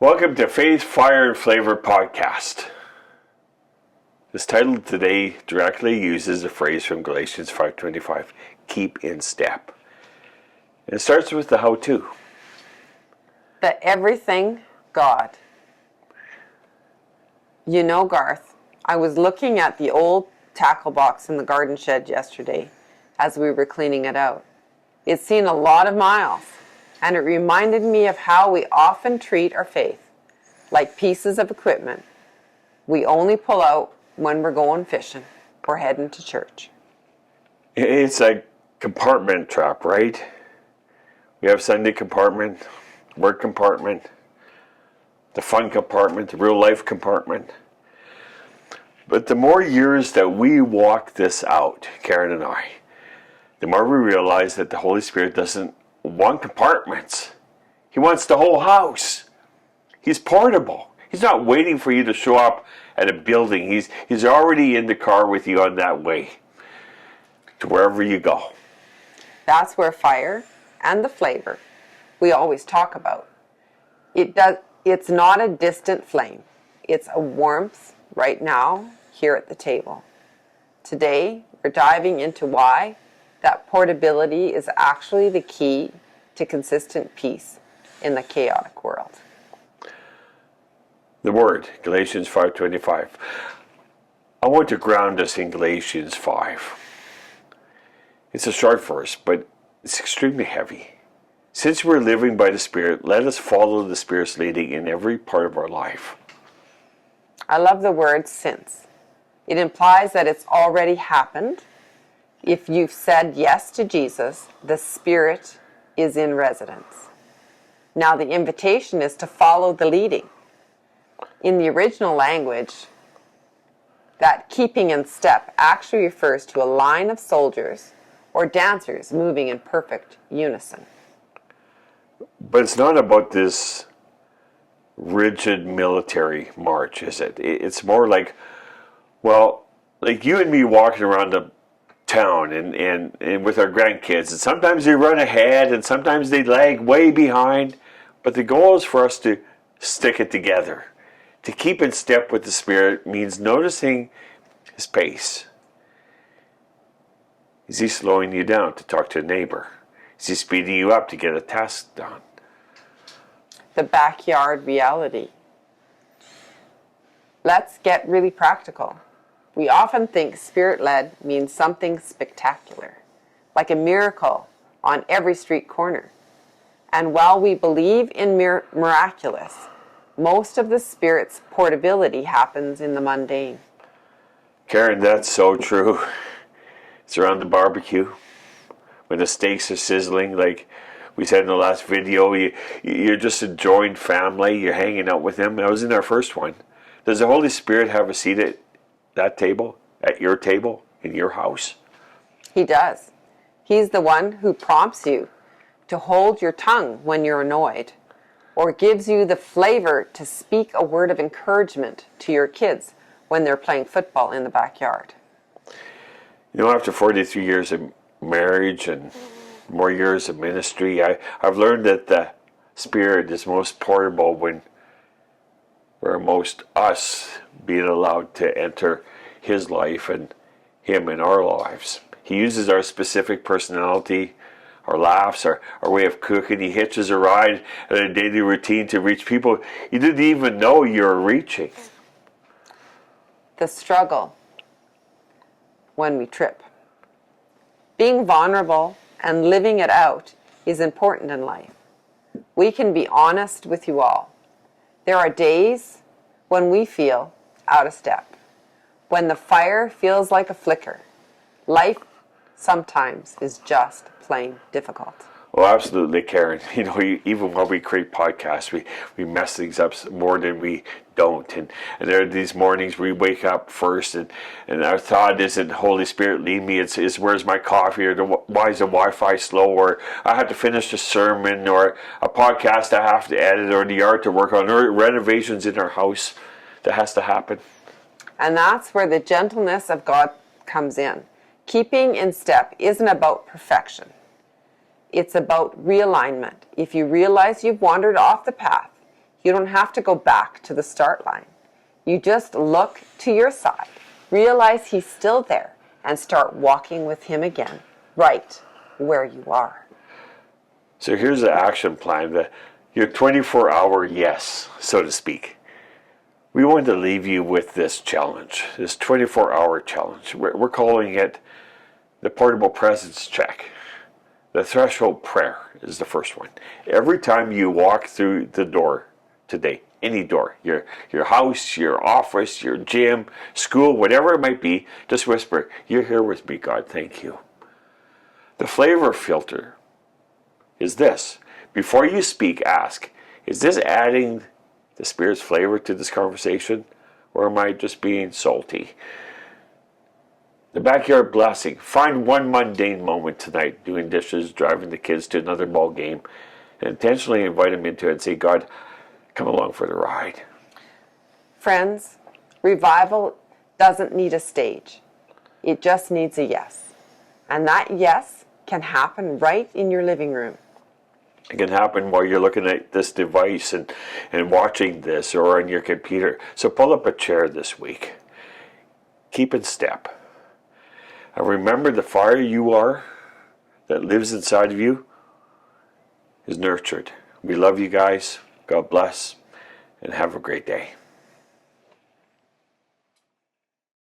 Welcome to Faith, Fire, and Flavor podcast. This title today directly uses a phrase from Galatians 5:25, keep in step. And it starts with the how-to. The everything God. You know, Garth, I was looking at the old tackle box in the garden shed yesterday as we were cleaning it out. It's seen a lot of miles, and it reminded me of how we often treat our faith like pieces of equipment we only pull out when we're going fishing or heading to church. It's a compartment trap, right? We have Sunday compartment, work compartment, the fun compartment, the real life compartment. But the more years that we walk this out, Karen and I, the more we realize that the Holy Spirit doesn't want compartments. He wants the whole house. He's portable. He's not waiting for you to show up at a building. He's already in the car with you on that way to wherever you go. That's where fire and the flavor we always talk about. It's not a distant flame. It's a warmth right now here at the table. Today, we're diving into why that portability is actually the key to consistent peace in the chaotic world. The word, Galatians 5:25. I want to ground us in Galatians 5. It's a short verse, but it's extremely heavy. Since we're living by the Spirit, let us follow the Spirit's leading in every part of our life. I love the word since. It implies that it's already happened. If you've said yes to Jesus, the Spirit is in residence. Now the invitation is to follow the leading. In the original language, that keeping in step actually refers to a line of soldiers or dancers moving in perfect unison. But it's not about this rigid military march, is it? It's more like, well, like you and me walking around the town and with our grandkids, and sometimes they run ahead and sometimes they lag way behind, but the goal is for us to stick it together. To keep in step with the Spirit means noticing his pace. Is he slowing you down to talk to a neighbor? Is he speeding you up to get a task done? The backyard reality. Let's get really practical. We often think Spirit-led means something spectacular, like a miracle on every street corner. And while we believe in miraculous, most of the Spirit's portability happens in the mundane. Karen, that's so true. It's around the barbecue, when the steaks are sizzling, like we said in the last video, you're just enjoying family, you're hanging out with them. I was in our first one. Does the Holy Spirit have a seat at that table, at your table, in your house? He does. He's the one who prompts you to hold your tongue when you're annoyed, or gives you the flavor to speak a word of encouragement to your kids when they're playing football in the backyard. You know, after 43 years of marriage and more years of ministry, I've learned that the Spirit is most portable when we're most us being allowed to enter his life and him in our lives. He uses our specific personality, our laughs, our way of cooking. He hitches a ride in a daily routine to reach people you didn't even know you were reaching. The struggle when we trip. Being vulnerable and living it out is important in life. We can be honest with you all. There are days when we feel out of step, when the fire feels like a flicker. Life sometimes is just plain difficult. Well, absolutely, Karen. You know, even when we create podcasts, we mess things up more than we don't. And there are these mornings we wake up first, and our thought isn't, Holy Spirit, lead me. It's where's my coffee, or why is the Wi-Fi slow, or I have to finish a sermon, or a podcast I have to edit, or the yard to work on, or renovations in our house that has to happen. And that's where the gentleness of God comes in. Keeping in step isn't about perfection. It's about realignment. If you realize you've wandered off the path, You don't have to go back to the start line. You just look to your side, realize he's still there, and start walking with him again, right where you are. So here's the action plan, your 24-hour yes, so to speak. We want to leave you with this challenge, this 24-hour challenge. We're calling it the portable presence check. The threshold prayer is the first one. Every time you walk through the door today, any door, your house, your office, your gym, school, whatever it might be, just whisper, "You're here with me, God, thank you." The flavor filter is this. Before you speak, ask, is this adding the Spirit's flavor to this conversation, or am I just being salty? The backyard blessing. Find one mundane moment tonight, doing dishes, driving the kids to another ball game, and intentionally invite them into it and say, "God, come along for the ride." Friends, revival doesn't need a stage. It just needs a yes. And that yes can happen right in your living room. It can happen while you're looking at this device and watching this, or on your computer. So pull up a chair this week. Keep in step. And remember, the fire you are, that lives inside of you, is nurtured. We love you guys. God bless, and have a great day.